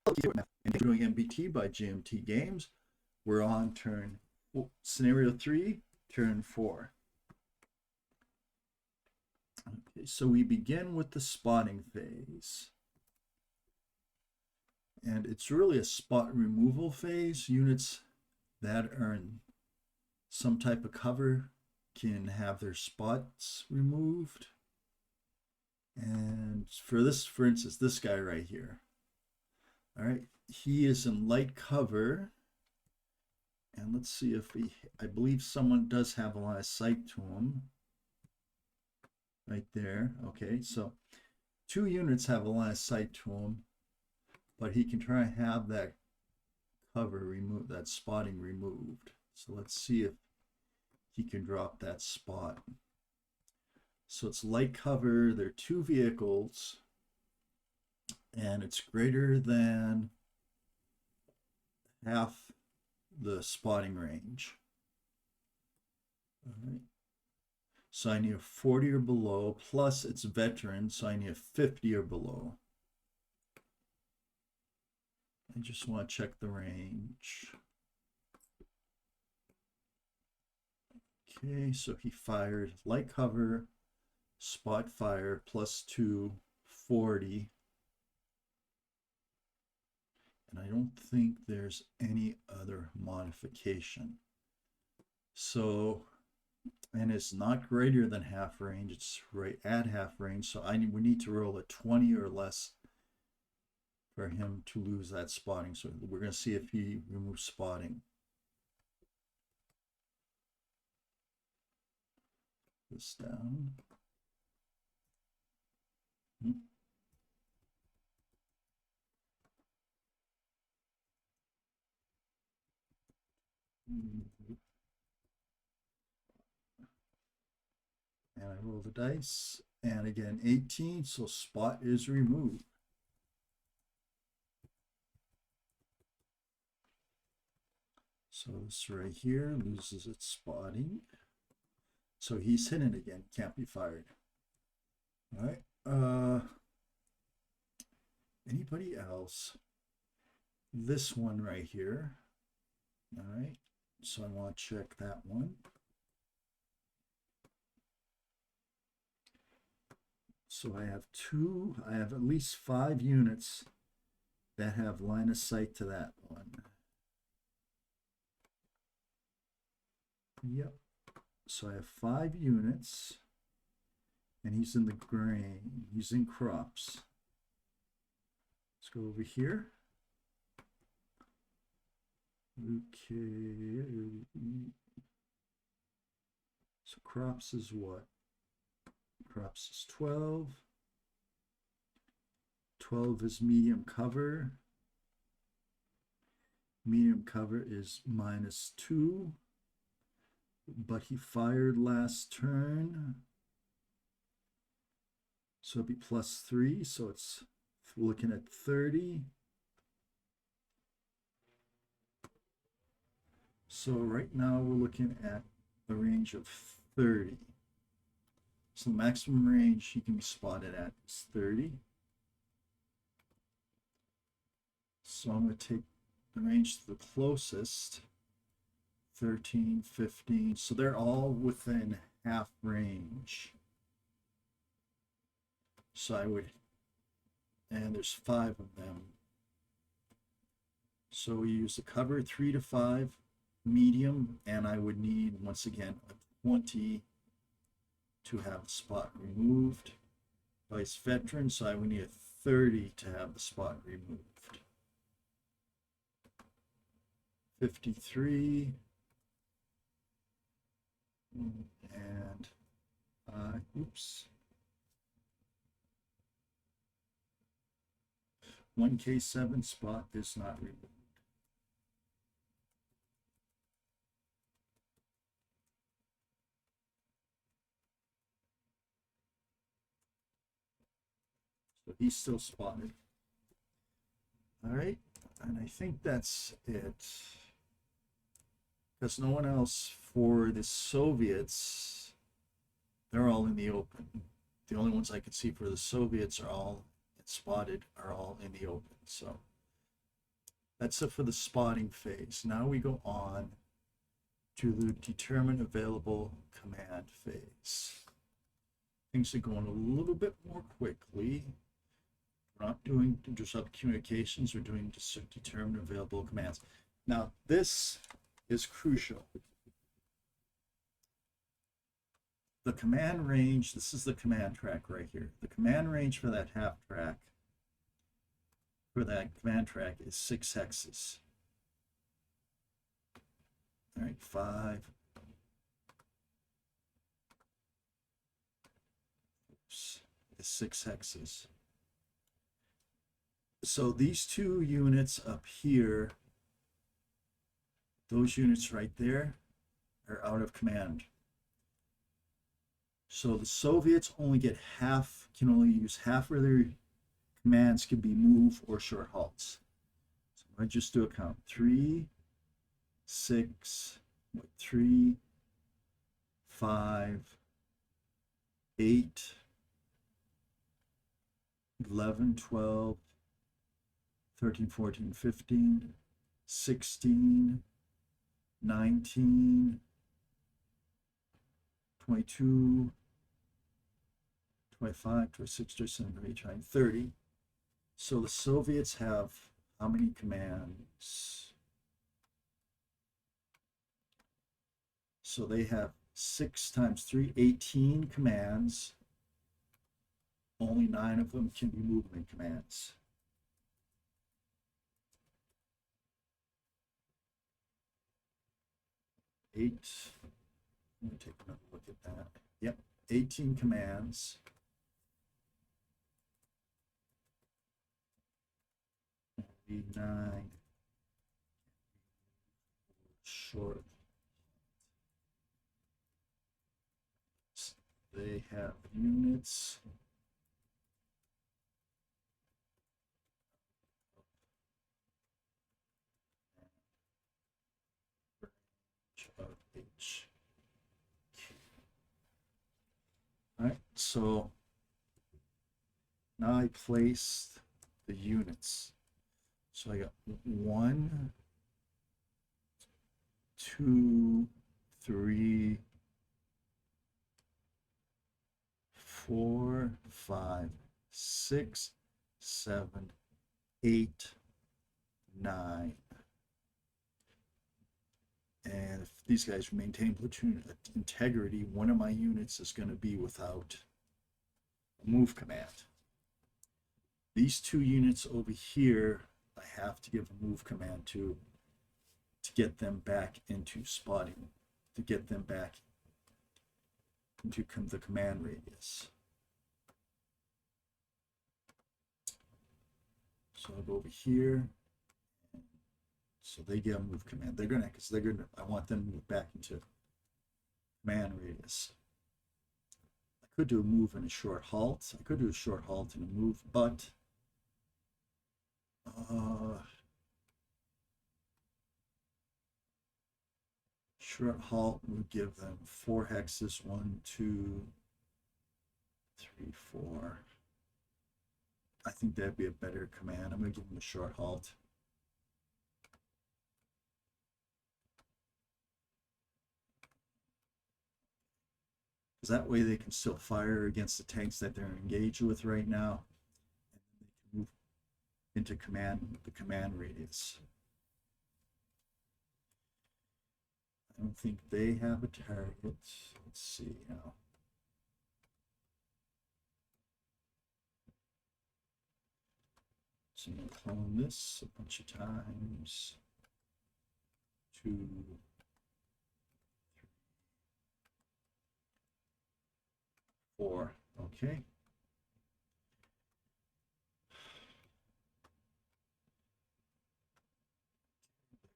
And doing MBT by GMT Games. We're on scenario 3, turn 4. Okay, so we begin with the spotting phase. And it's really a spot removal phase. Units that are in some type of cover can have their spots removed. And for instance, this guy right here. All right, he is in light cover. And let's see if I believe someone does have a line of sight to him. Right there. Okay, so 2 units have a line of sight to him, but he can try and have that cover removed, that spotting removed. So let's see if he can drop that spot. So it's light cover. There are 2 vehicles, and it's greater than half the spotting range. All right. So I need a 40 or below, plus it's veteran, so I need a 50 or below. I just want to check the range. Okay, so he fired light cover, spot fire, +2, 40. And I don't think there's any other modification. So, and it's not greater than half range, it's right at half range. So we need to roll a 20 or less for him to lose that spotting. So we're going to see if he removes spotting. This down. And I roll the dice, and again 18, so spot is removed. So this right here loses its spotting. So he's hidden again, can't be fired. All right. Anybody else? This one right here. All right. So I want to check that one. So I have at least 5 units that have line of sight to that one. Yep. So I have 5 units, and he's in the grain. He's in crops. Let's go over here. Okay. So crops is what? Crops is 12. 12 is medium cover. Medium cover is -2. But he fired last turn. So it'd be +3. So it's looking at 30. So right now we're looking at a range of 30. So the maximum range he can be spotted at is 30. So I'm going to take the range to the closest, 13, 15. So they're all within half range. So I would, and there's 5 of them. So we use the cover 3 to 5, medium, and I would need, once again, a 20 to have the spot removed. Vice veteran, so I would need a 30 to have the spot removed. 53. And, oops. 1K7 spot is not removed. So he's still spotted. All right, and I think that's it. Because no one else for the Soviets, they're all in the open. The only ones I could see for the Soviets are all spotted, are all in the open. So That's it for the spotting phase. Now we go on to the determine available command phase. Things are going a little bit more quickly. We're not doing intercept communications, we're doing determine available commands. Now, this is crucial. The command range, this is the command track right here. The command range for that half track, for that command track is 6 hexes. All right, 5. Oops, is 6 hexes. So these 2 units up here, those units right there, are out of command. So the Soviets only get half, can only use half of their commands, can be move or short halts. So I just do a count. 3, 6, 3, 5, 8, 11, 12, 13, 14, 15, 16, 19, 22, 25, 26, 27, 28, 30. So the Soviets have how many commands? So they have 6 times 3, 18 commands. Only 9 of them can be movement commands. Let me take another look at that. Yep, 18 commands. Only 9 short. They have units. Of H. All right, so now I placed the units. So I got 1, 2, 3, 4, 5, 6, 7, 8, 9. And if these guys maintain platoon integrity, one of my units is going to be without a move command. These 2 units over here, I have to give a move command to get them back into spotting, to get them back into the command radius. So I'll go over here. So they get a move command. They're gonna, because they're gonna, I want them to move back into command radius. I could do a move and a short halt. I could do a short halt and a move, but short halt would give them 4 hexes. 1, 2, 3, 4. I think that'd be a better command. I'm gonna give them a short halt. That way they can still fire against the tanks that they're engaged with right now, and they can move into the command radius. I don't think they have a target. Let's see now. So I'm going to clone this a bunch of times. 2, 3, 4. Okay.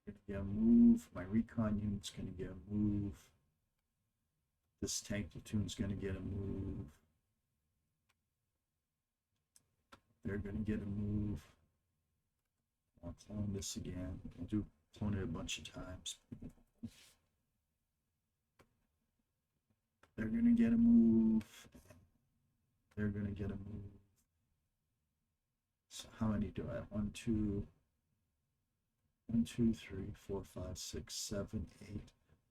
They're going to get a move. My recon unit's going to get a move. This tank platoon's going to get a move. They're going to get a move. I'll clone this again. I'll do clone it a bunch of times. They're going to get a move. They're going to get a move. So how many do I have? 1, 2, 1, 2, 3, 4, 5, 6, 7, 8,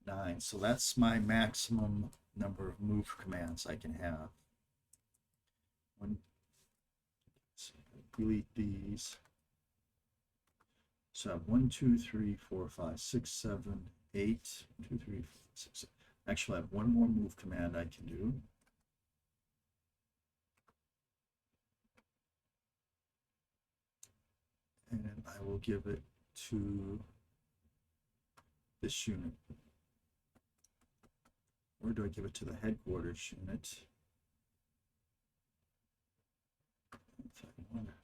9. So that's my maximum number of move commands I can have. So delete these. So I have 1, 2, 3, 4, 5, 6, 7, 8, 2, 3, 4, 6, 7. Actually, I have one more move command I can do. And I will give it to this unit. Or do I give it to the headquarters unit? If I want to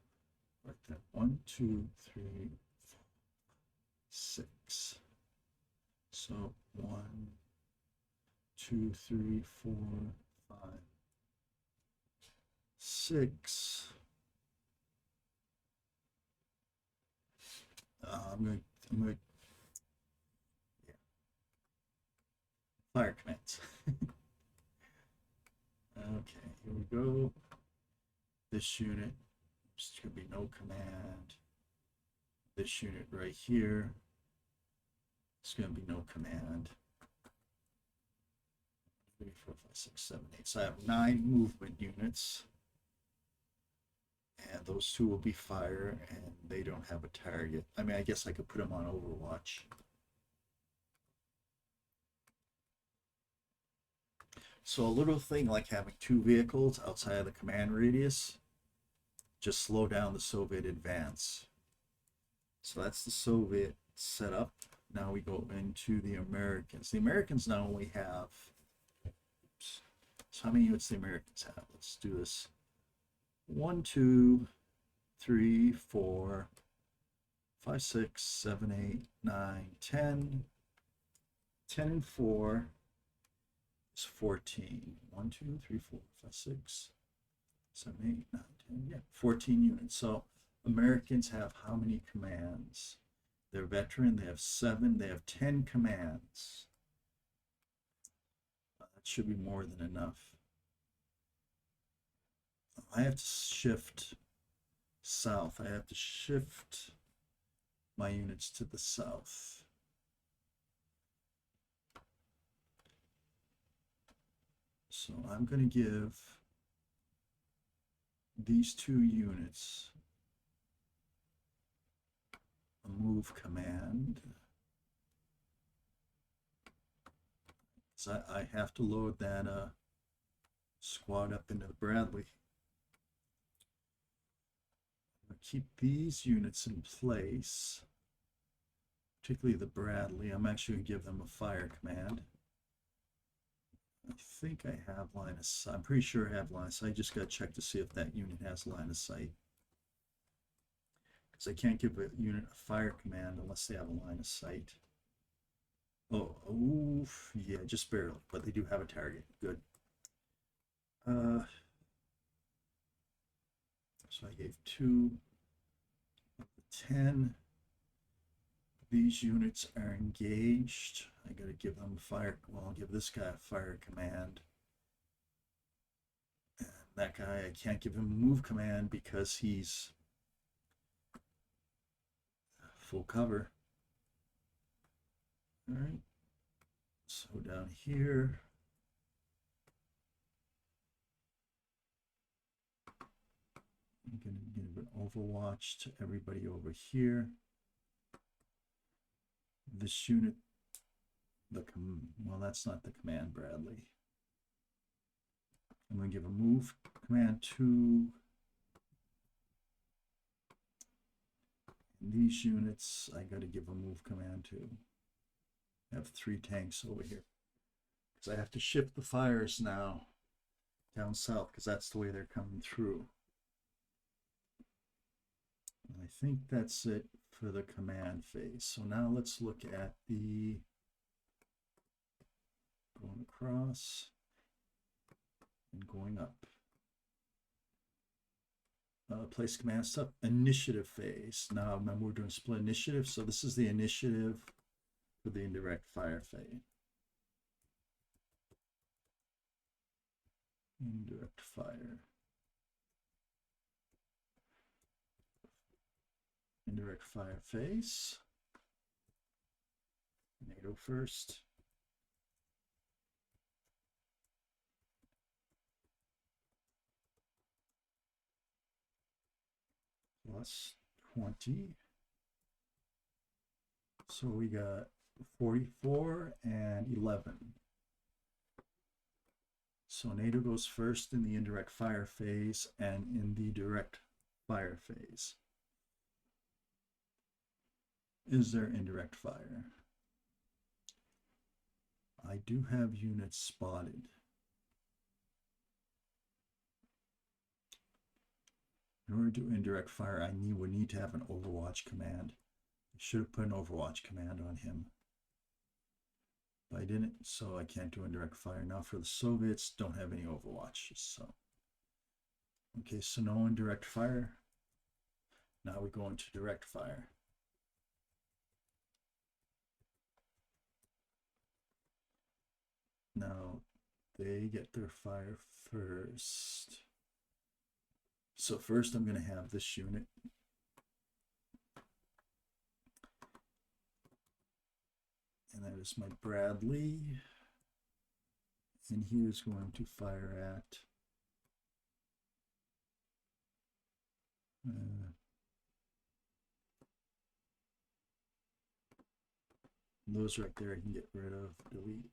write that 1, 2, 3, 4, 6. So 1, 2, 3, 4, 5, 6. I'm going to yeah. Fire commands. Okay, here we go. This unit, there's going to be no command. This unit right here, it's going to be no command. 3, 4, 5, 6, 7, 8. So I have 9 movement units. And those 2 will be fire, and they don't have a target. I mean, I guess I could put them on Overwatch. So a little thing like having 2 vehicles outside of the command radius just slow down the Soviet advance. So that's the Soviet setup. Now we go into the Americans. The Americans not only have, oops, so how many units the Americans have? Let's do this. 1, 2, 3, 4, 5, 6, 7, 8, 9, 10. 10 and 4 is 14. 1, 2, 3, 4, 5, 6, 7, 8, 9, 10. Yeah, 14 units. So Americans have how many commands? They're veteran, they have 7, they have 10 commands. That should be more than enough. I have to shift south. I have to shift my units to the south. So I'm going to give these 2 units a move command. So I have to load that squad up into the Bradley. I'm going to keep these units in place, particularly the Bradley. I'm actually going to give them a fire command. I think I have line of sight. I'm pretty sure I have line of sight. I just got to check to see if that unit has line of sight. Because I can't give a unit a fire command unless they have a line of sight. Oh, oof, yeah, just barely, but they do have a target. Good. So I gave 2 of the 10. These units are engaged. I got to give them a fire. Well, I'll give this guy a fire command. And that guy, I can't give him a move command because he's full cover. All right. So down here, I'm going to give an Overwatch to everybody over here. This unit, well, that's not the command, Bradley. I'm going to give a move command to these units. I got to give a move command to. I have 3 tanks over here because I have to shift the fires now down south because that's the way they're coming through. And I think that's it for the command phase. So now let's look at the going across and going up. Place command stuff, initiative phase. Now remember we're doing split initiative, so this is the initiative for the indirect fire phase. Indirect fire. Indirect fire phase. NATO first. Plus 20. So we got 44 and 11. So NATO goes first in the indirect fire phase and in the direct fire phase. Is there indirect fire? I do have units spotted. In order to do indirect fire, would need to have an Overwatch command. I should have put an Overwatch command on him. But I didn't, so I can't do indirect fire. Now for the Soviets, don't have any Overwatches, so. Okay, so no indirect fire. Now we go into direct fire. Now they get their fire first. So first I'm going to have this unit. And that is my Bradley. And he is going to fire at those right there I can get rid of, delete.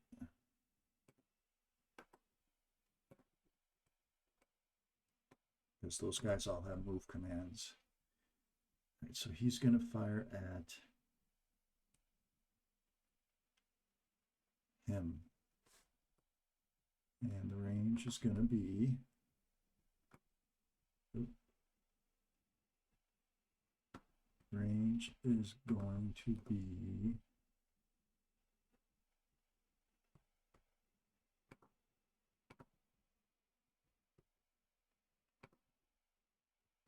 Because those guys all have move commands. All right, so he's going to fire at him. And the range is going to be range is going to be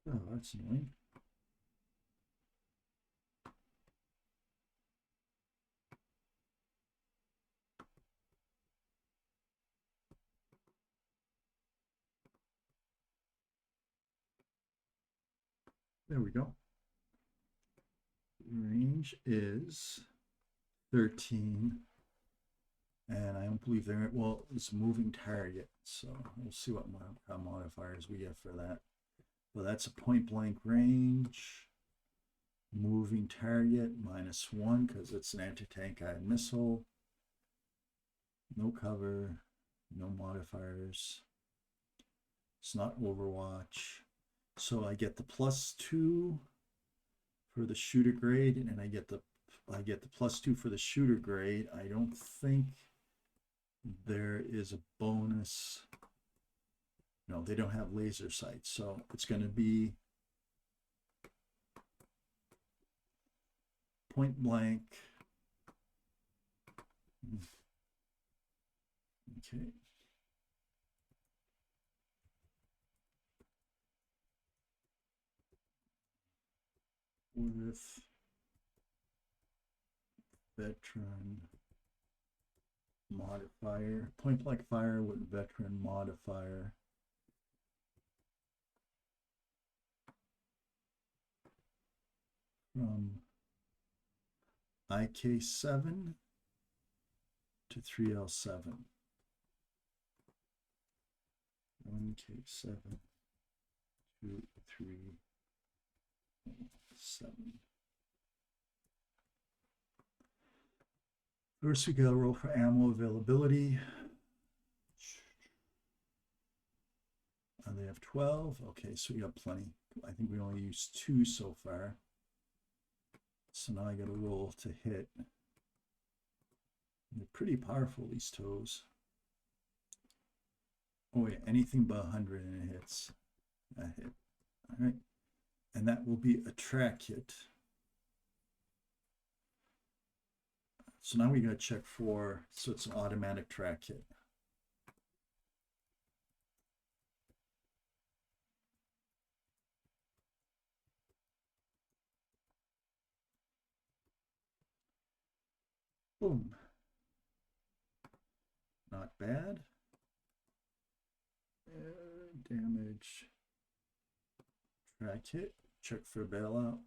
oh, that's annoying. There we go. Range is 13. And I don't believe they're, well, it's a moving target. So we'll see what modifiers we get for that. Well, that's a point blank range. Moving target -1 because it's an anti-tank guided missile. No cover, no modifiers. It's not Overwatch. So I get the +2 for the shooter grade, and I get the +2 for the shooter grade. I don't think there is a bonus. No, they don't have laser sights, so it's going to be point blank. Okay. With veteran modifier, point blank fire with veteran modifier. From IK7 to 3L7. 1K7 to 3L7. First, we got to roll for ammo availability. They have 12. Okay, so we got plenty. I think we only used 2 so far. So now I got to roll to hit. They're pretty powerful, these toes. Oh yeah, anything but 100 and it hits. That hit. All right. And that will be a track hit. So now we got to check for, so it's an automatic track hit. Boom. Not bad. Damage. Track hit. Check for bailout.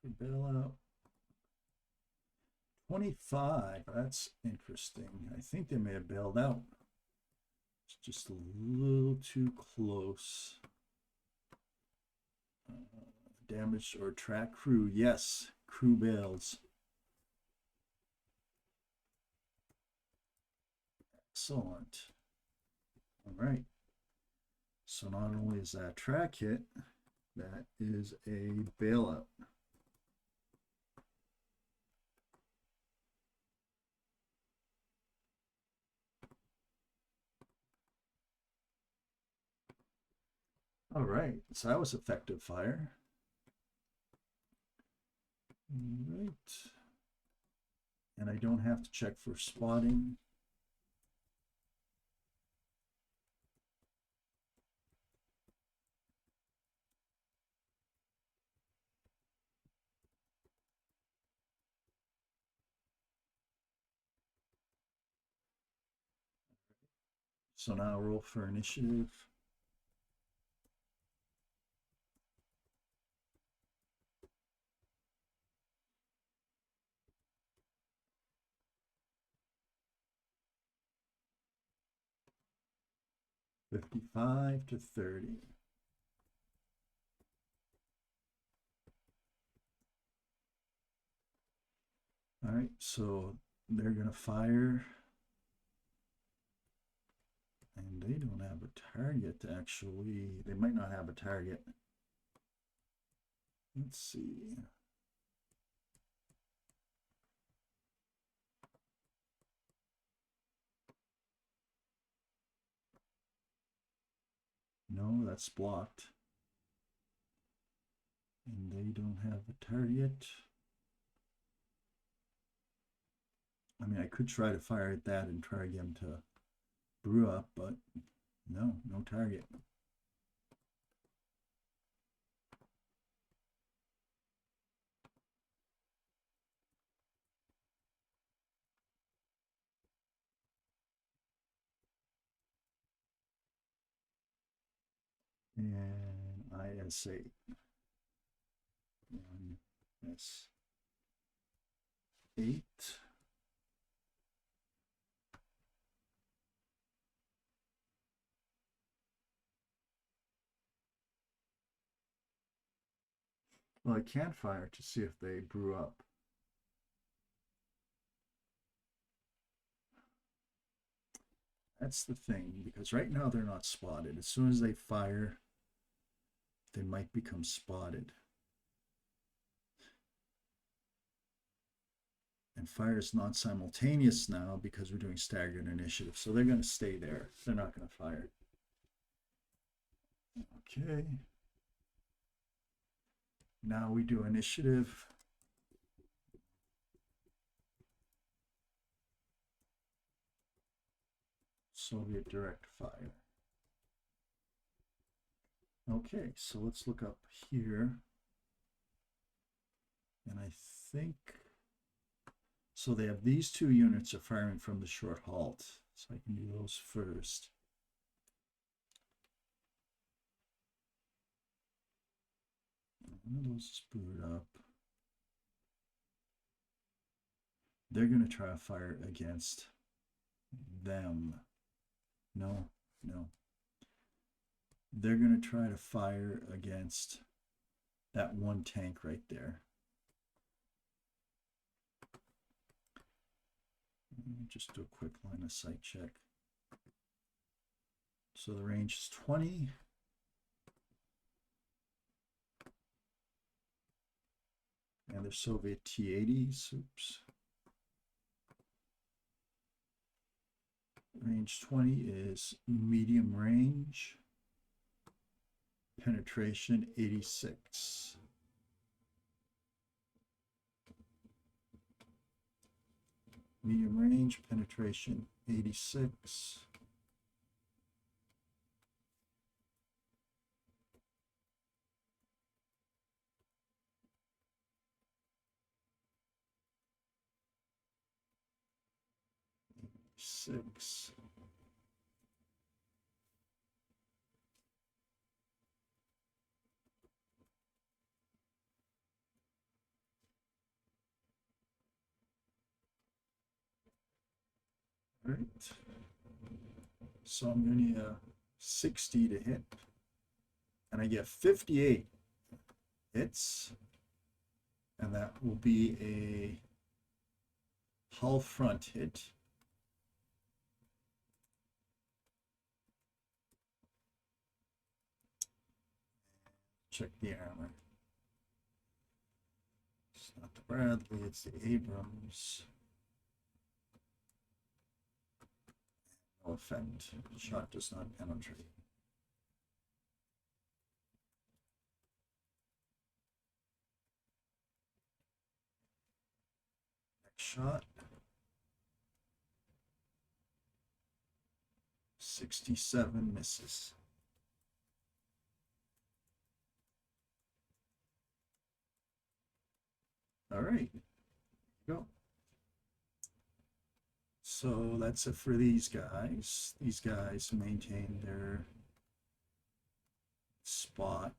Bailout. 25. That's interesting. I think they may have bailed out. It's just a little too close. Damaged or track crew. Yes, crew bails. Excellent. All right. So not only is that track hit, that is a bailout. All right, so that was effective fire. All right. And I don't have to check for spotting. So now roll for initiative. $55 to $30. All right, so they're gonna fire. And they don't have a target, actually. They might not have a target. Let's see. No, that's blocked. And they don't have a target. I mean, I could try to fire at that and try again to brew up, but no, no target. And IS8. IS8. Well, I can fire to see if they brew up. That's the thing, because right now they're not spotted. As soon as they fire, they might become spotted. And fire is not simultaneous now because we're doing staggered initiative. So they're going to stay there. They're not going to fire. Okay. Now we do initiative. Soviet direct fire. Okay, so let's look up here. And I think, so they have these two units are firing from the short halt. So I can do those first. One of those is booted up. They're going to try to fire against them. No, no. They're going to try to fire against that one tank right there. Just do a quick line of sight check. So the range is 20. And they're Soviet T-80s. Oops. Range 20 is medium range. Penetration 86. Medium range, penetration 86. Six. All right. So I'm going to need a 60 to hit. And I get 58 hits. And that will be a hull front hit. Check the armor. It's not the Bradley, it's the Abrams. No effect. Shot does not penetrate. Next shot. 67 misses. All right, go. So that's it for these guys. These guys maintain their spot.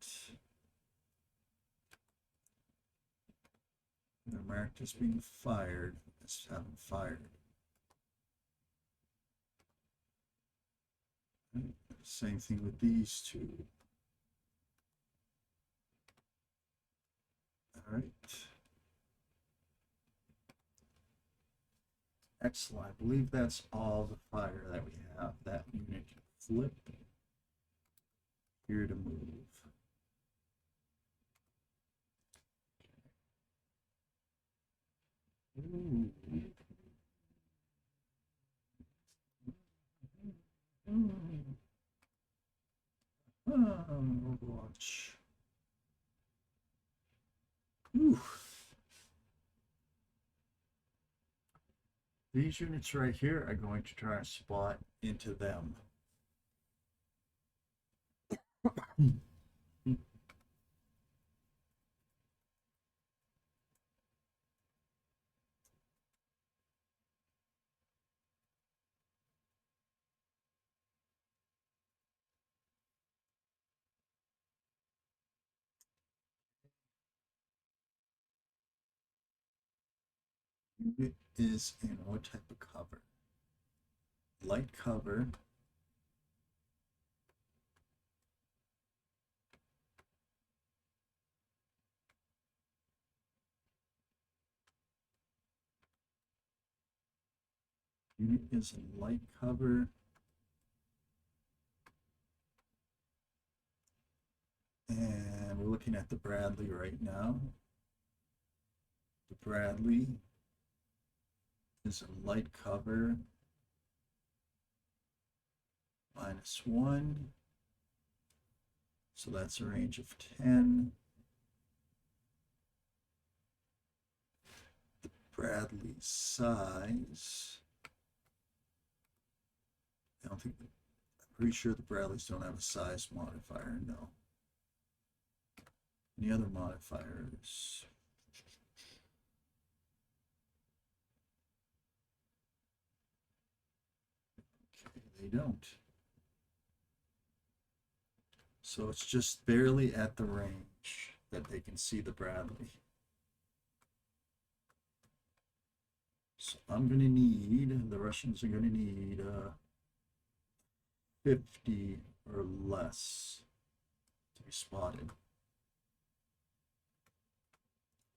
They're marked as being fired, as haven't fired. Same thing with these two. All right. Excellent. I believe that's all the fire that we have. That unit can flip here to move. Ooh. Overwatch. Ooh. These units right here are going to try and spot into them. Unit is in what type of cover? Light cover. Unit is in light cover. And we're looking at the Bradley right now. The Bradley is a light cover. -1. So that's a range of 10. The Bradley size. I don't think, I'm pretty sure the Bradleys don't have a size modifier, no. Any other modifiers? Okay, they don't. So it's just barely at the range that they can see the Bradley. So I'm going to need, the Russians are going to need 50 or less to be spotted.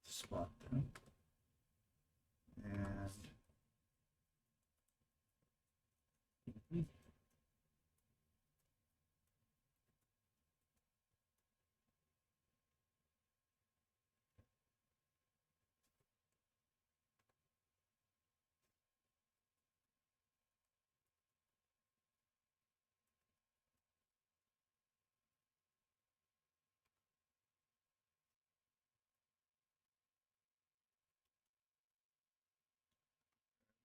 Spot them. And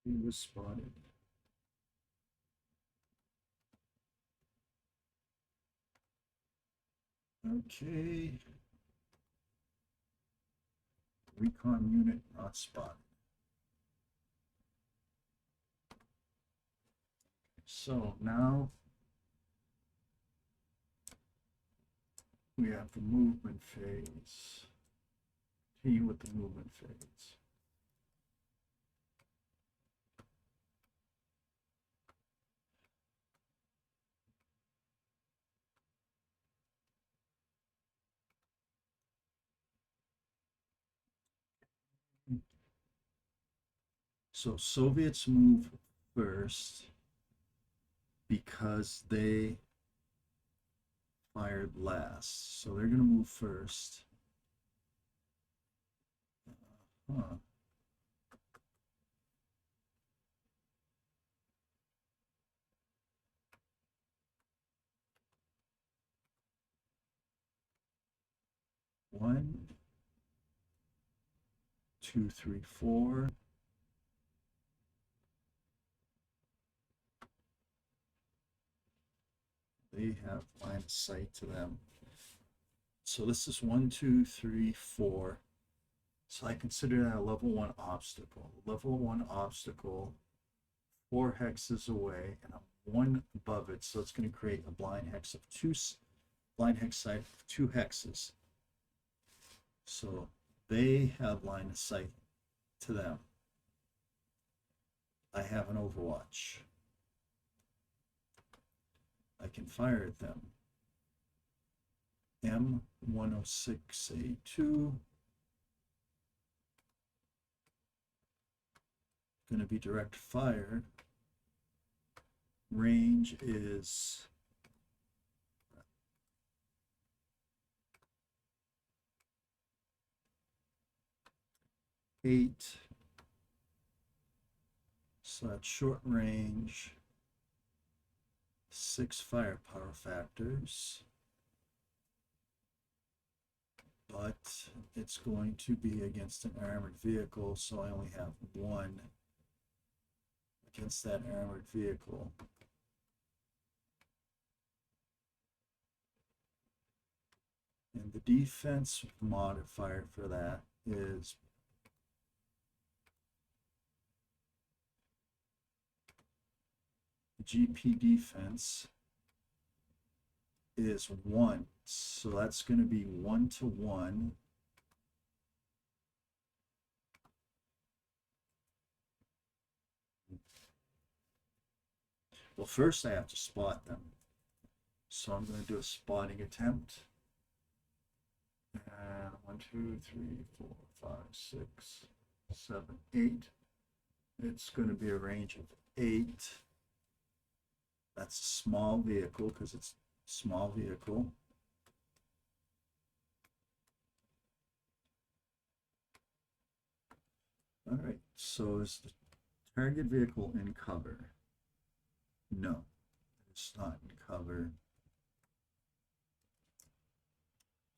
he was spotted. Okay. Recon unit not spotted. So now we have the movement phase. Continue with the movement phase. So Soviets move first because they fired last. So they're going to move first. Huh. One, two, three, four. They have line of sight to them. So this is 1, 2, 3, 4. So I consider that a level 1 obstacle. Level 1 obstacle, 4 hexes away, and I'm 1 above it. So it's going to create a blind hex of 2, blind hex site of 2 hexes. So they have line of sight to them. I have an overwatch. I can fire at them. M106A2. Going to be direct fire. Range is 8. So that's short range. 6 firepower factors. But it's going to be against an armored vehicle, so I only have 1 against that armored vehicle. And the defense modifier for that is GP defense is 1. So that's going to be 1 to 1. Well, first I have to spot them. So I'm going to do a spotting attempt. And 1, 2, 3, 4, 5, 6, 7, 8. It's going to be a range of 8. That's a small vehicle because it's a small vehicle. All right, so is the target vehicle in cover? No, it's not in cover.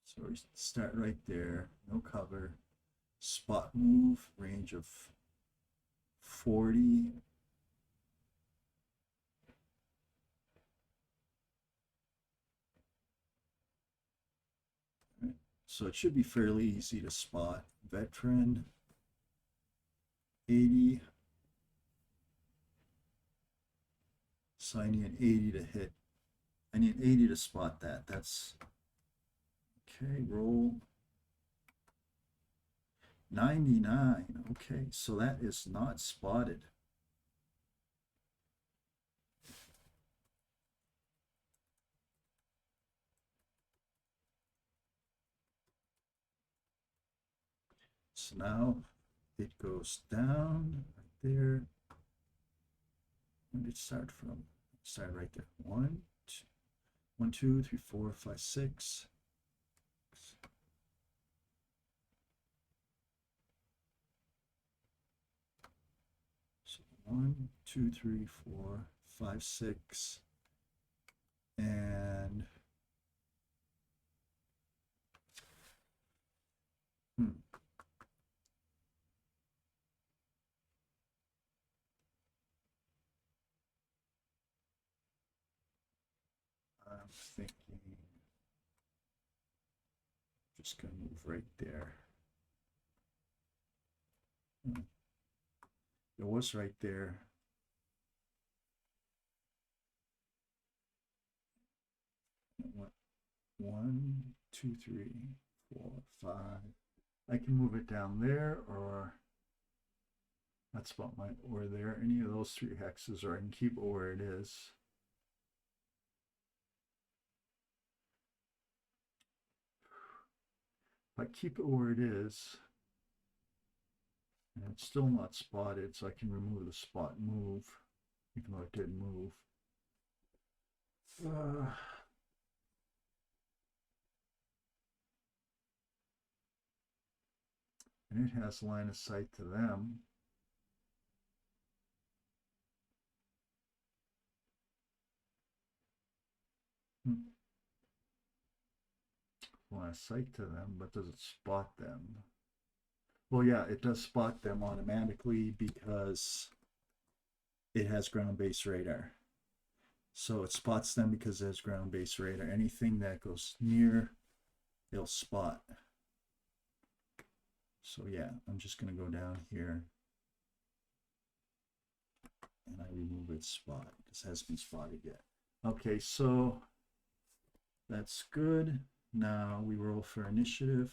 So we start right there, no cover. Spot move, range of 40. Right. So it should be fairly easy to spot. Veteran, 80. So I need an 80 to hit. I need 80 to spot that. That's okay. Roll 99. Okay, so that is not spotted. So now it goes down right there. When did it start from? Start right there. 1, 2, 3, 4, 5, 6. So 1, 2, 3, 4, 5, 6, and I'm thinking just gonna move right there. It was right there. It went 1, 2, 3, 4, 5. I can move it down there, or that's about my, or there, any of those 3 hexes, or I can keep it where it is. If I keep it where it is, And it's still not spotted, so I can remove the spot move, even though it didn't move. And it has line of sight to them. Line of sight to them, but does it spot them? Well, yeah, it does spot them automatically because it has ground-based radar. So it spots them because it has ground-based radar. Anything that goes near, it'll spot. So yeah, I'm just going to go down here and I remove its spot. This hasn't been spotted yet. Okay, so that's good. Now we roll for initiative.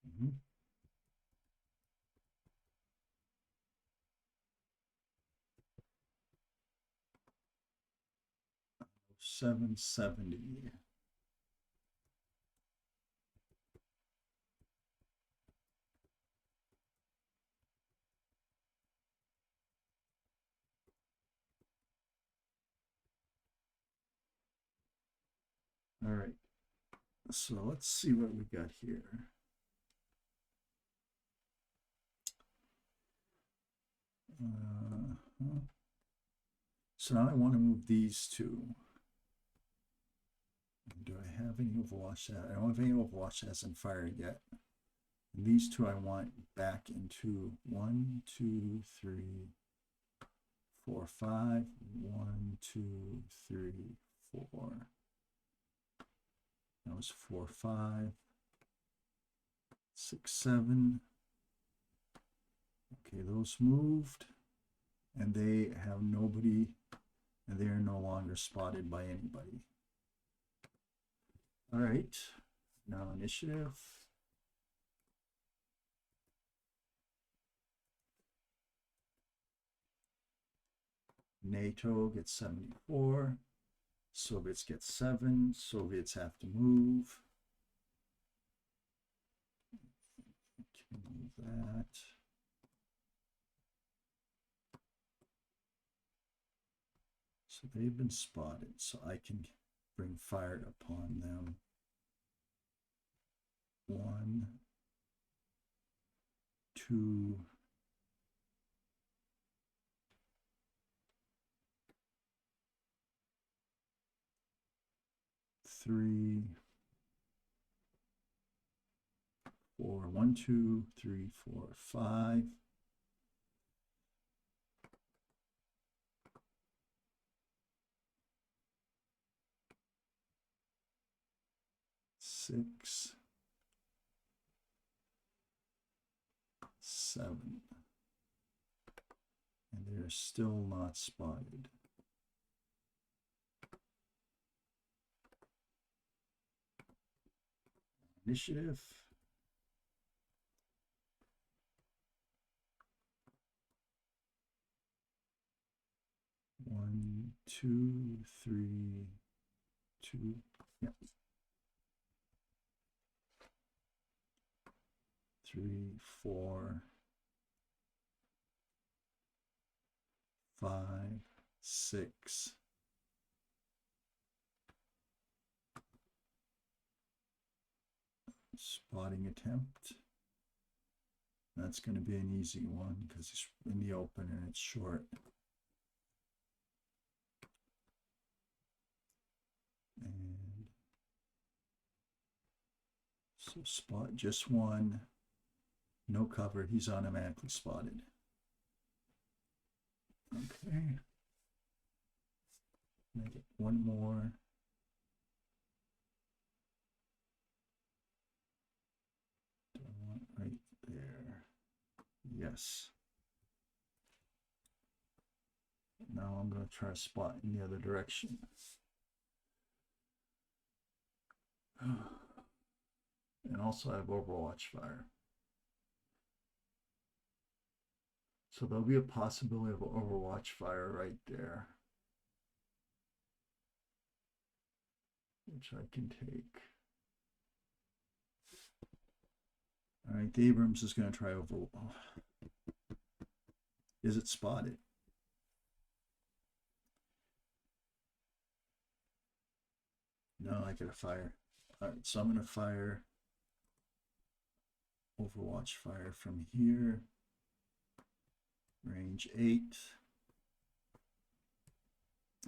Mm-hmm. 770. All right. So let's see what we got here. So now I want to move these two. Do I have any Overwatch that? I don't have any Overwatch that hasn't fired yet. And these two I want back into 1, 2, 3, 4, 5. 1, 2, 3, 4. That was 4, 5, 6, 7. Okay, those moved, and they have nobody, and they are no longer spotted by anybody. All right, now initiative. NATO gets 74. Soviets get 7. Soviets have to move. Can move that. So they've been spotted, so I can bring fire upon them. 1, 2, 3, 4. 1, 2, 3, 4, 5. 6, 7. And they're still not spotted. Initiative. One, 2, 3, 2. Yep. 3, 4, 5, 6. Spotting attempt. That's going to be an easy one because it's in the open and it's short. And so spot just one. No cover. He's automatically spotted. Okay. I get one more. Do I want right there? Yes. Now I'm going to try a spot in the other direction. And also I have Overwatch fire. So there'll be a possibility of overwatch fire right there, which I can take. All right, the Abrams is going to try over. Is it spotted? No, I got to fire. All right, so I'm going to fire overwatch fire from here. Range 8.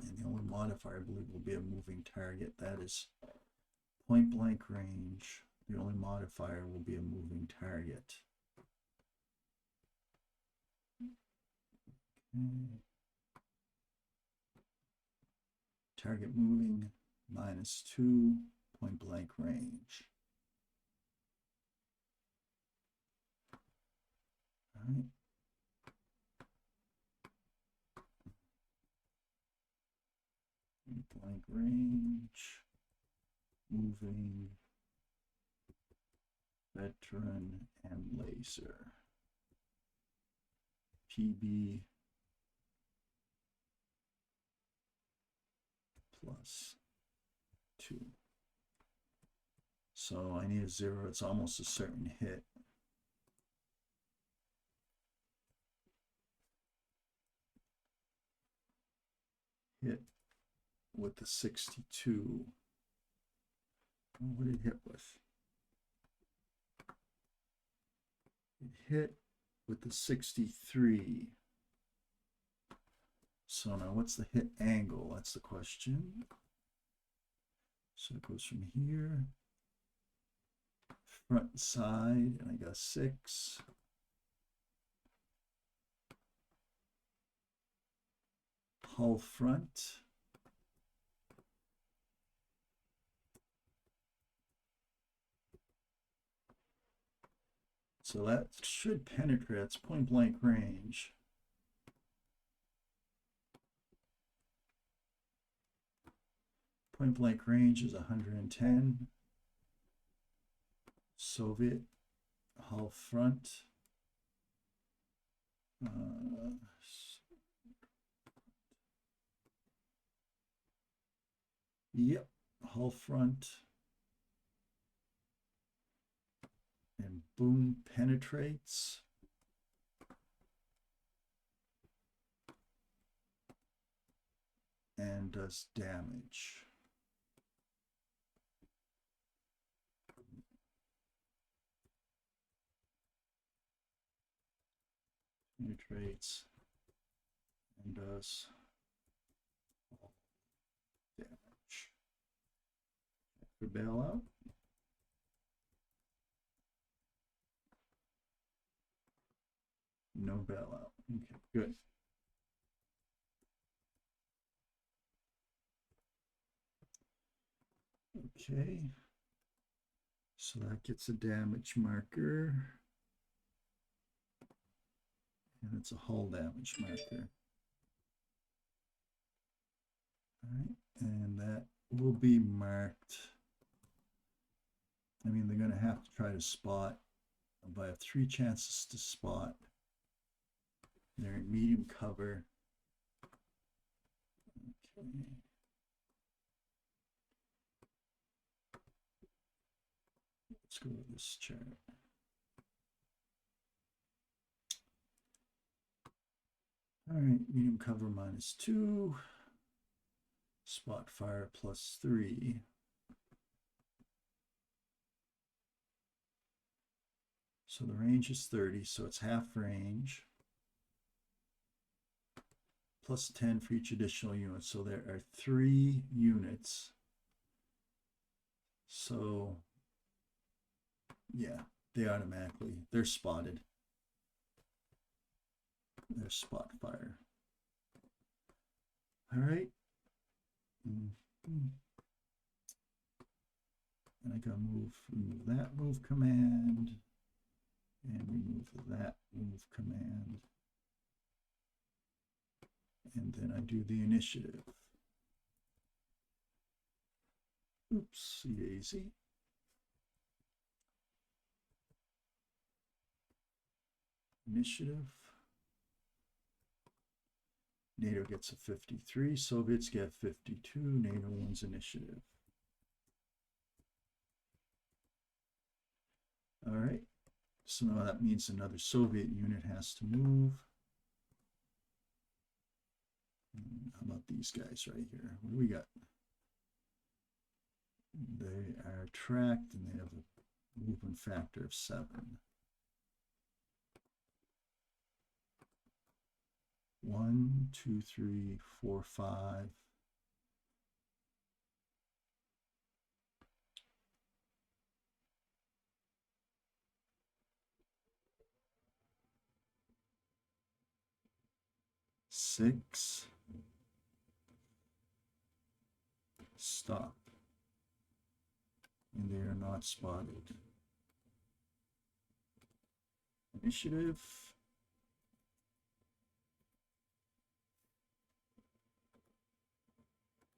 And the only modifier, I believe, will be a moving target. That is point blank range. The only modifier will be a moving target. Okay. Target moving, -2, point blank range. All right. Point blank range, moving, veteran, and laser. PB +2. So I need a 0. It's almost a certain hit. Hit with the 62. What did it hit with? It hit with the 63. So now what's the hit angle? That's the question. So it goes from here, front and side, and I got 6. Hull front. So that should penetrate. It's point blank range. Point blank range is 110. Soviet hull front. Yep, hull front. And boom, penetrates. And does damage. Penetrates and does damage. For bailout. No bailout. Okay, good. Okay. So that gets a damage marker. And it's a hull damage marker. All right, and that will be marked. I mean, they're going to have to try to spot, but I have 3 chances to spot. They're in medium cover. Okay. Let's go with this chart. All right, medium cover -2, spot fire +3. So the range is 30, so it's half range. +10 for each additional unit. So there are 3 units. So yeah, they're spotted. They're spot fire. All right. And I gotta remove that move command and remove that move command. And then I do the initiative. Oopsie daisy. Initiative. NATO gets a 53, Soviets get 52, NATO wins initiative. All right, so now that means another Soviet unit has to move. How about these guys right here? What do we got? They are tracked and they have a movement factor of 7. 1, 2, 3, 4, 5. Six. Stop. And they are not spotted. Initiative.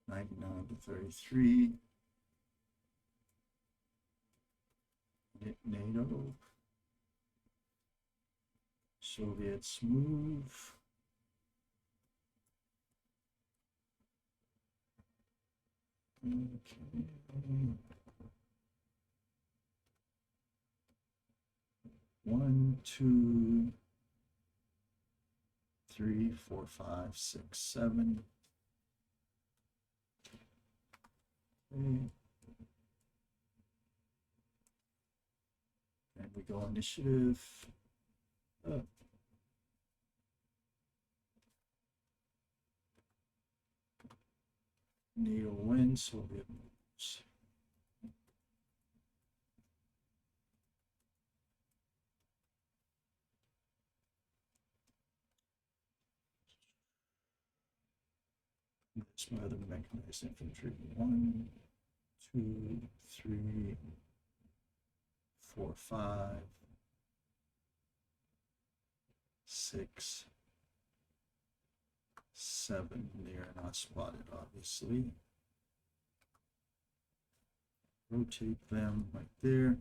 (99 to 33). NATO. Soviets move. Okay. 1, 2, 3, 4, 5, 6, 7. Okay. And we go initiative. NATO wins, Soviet moves. That's my other mechanized infantry. 1, 2, 3, 4, 5, 6, 7. They are not spotted, obviously. Rotate them right there.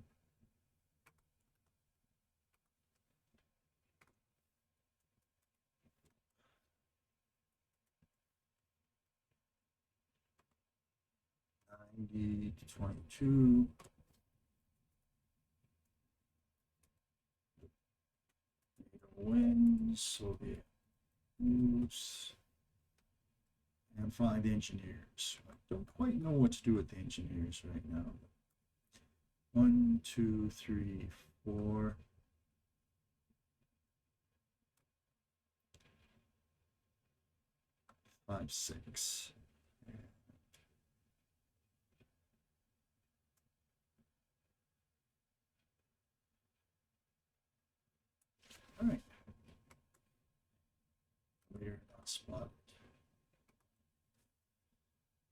(90 to 22). Wins, Soviet moves, and find engineers. I don't quite know what to do with the engineers right now. 1, 2, 3, 4. Five, 6. All right. We're not spotted.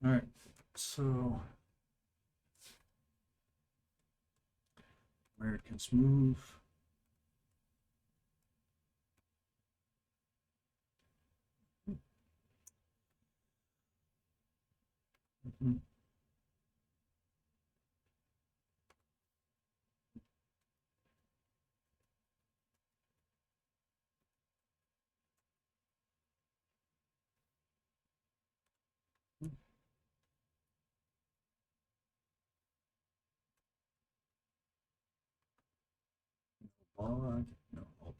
All right. So Americans move. Log. No, hold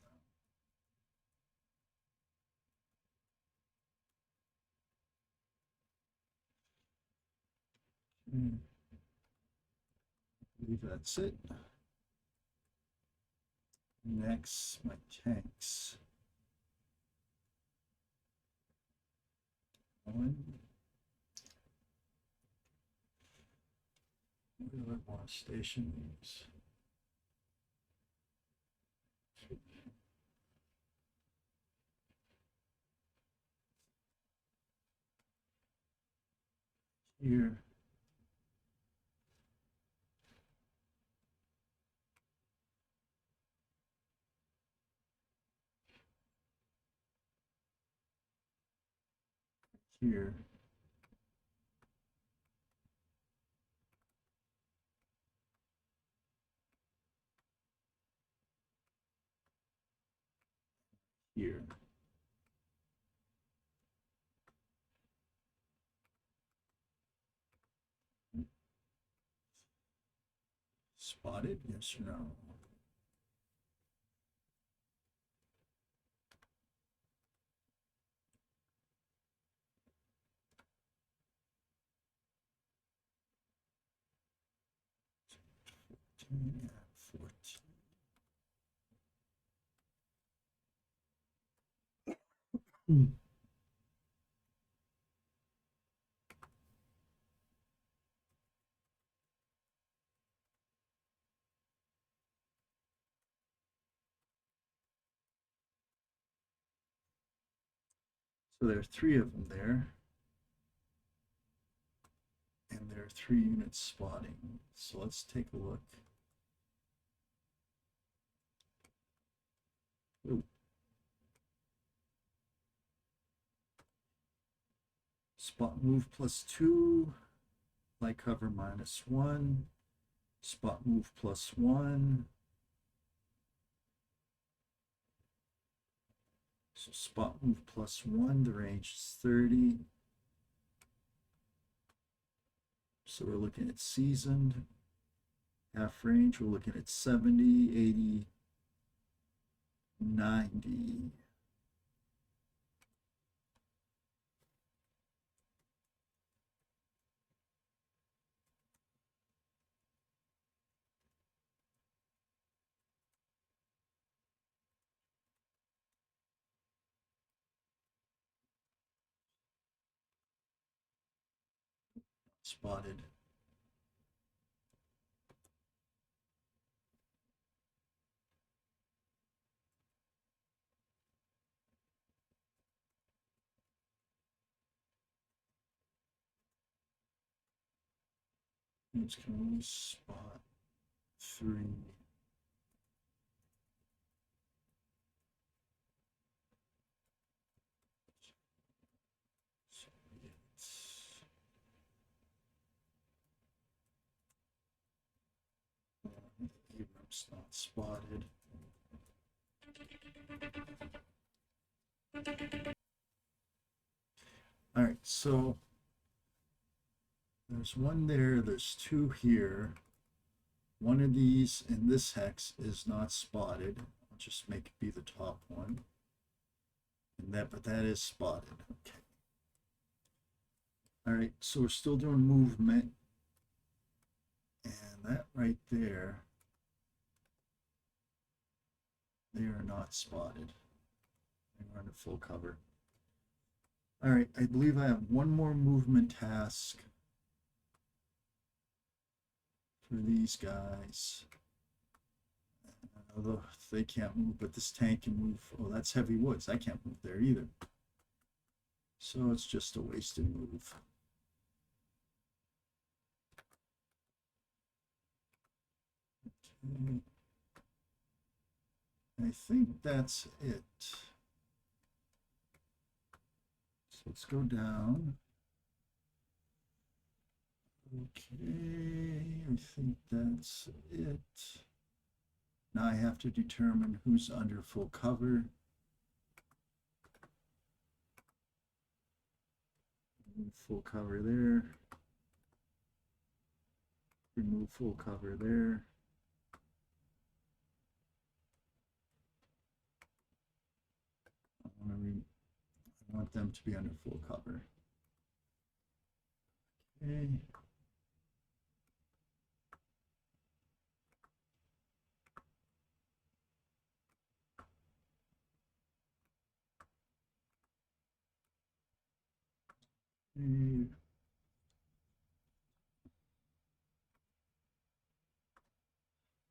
on. I believe that's it. Next, my tanks. 1. Where more stations? Here. Here. Here. Spotted, yes or no? And 14. So there are 3 of them there, and there are 3 units spotting. So let's take a look. Ooh. Spot move +2, light cover -1, spot move +1. So spot move +1, the range is 30. So we're looking at seasoned. Half range, we're looking at 70, 80, 90. Spotted. It's going to spot 3. So it's Abrams not spotted. All right, so there's 1 there, there's 2 here. One of these in this hex is not spotted. I'll just make it be the top one. And but that is spotted. Okay. All right, so we're still doing movement. And that right there, they are not spotted. They're under full cover. All right, I believe I have 1 more movement task for these guys. Although they can't move, but this tank can move. Oh, that's heavy woods. I can't move there either. So it's just a wasted move. Okay. I think that's it. So let's go down. Okay, I think that's it. Now I have to determine who's under full cover. Full cover there. Remove full cover there. I want them to be under full cover. Okay.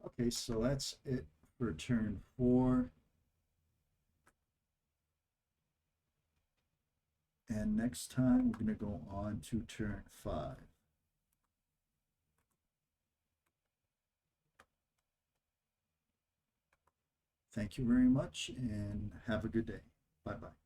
Okay, so that's it for turn 4. And next time we're going to go on to turn 5. Thank you very much and have a good day. Bye-bye.